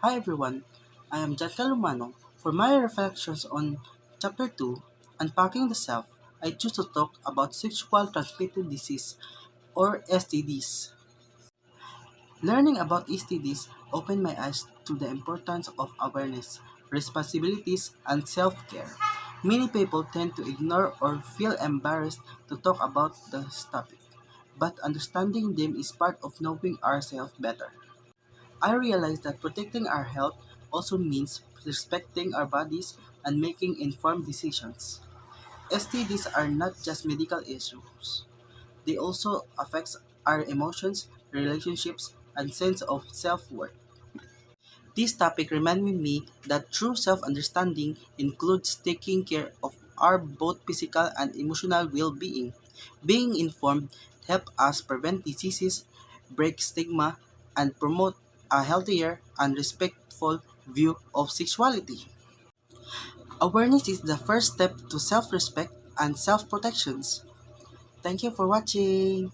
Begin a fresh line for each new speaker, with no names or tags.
Hi everyone, I am Jatka Lumano. For my reflections on Chapter 2, Unpacking the Self, I choose to talk about sexual transmitted disease or STDs. Learning about STDs opened my eyes to the importance of awareness, responsibilities, and self-care. Many people tend to ignore or feel embarrassed to talk about this topic, but understanding them is part of knowing ourselves better. I realized that protecting our health also means respecting our bodies and making informed decisions. STDs are not just medical issues. They also affect our emotions, relationships, and sense of self-worth. This topic reminded me that true self-understanding includes taking care of our both physical and emotional well-being. Being informed helps us prevent diseases, break stigma, and promote a healthier and respectful view of sexuality. Awareness is the first step to self-respect and self-protections. Thank you for watching.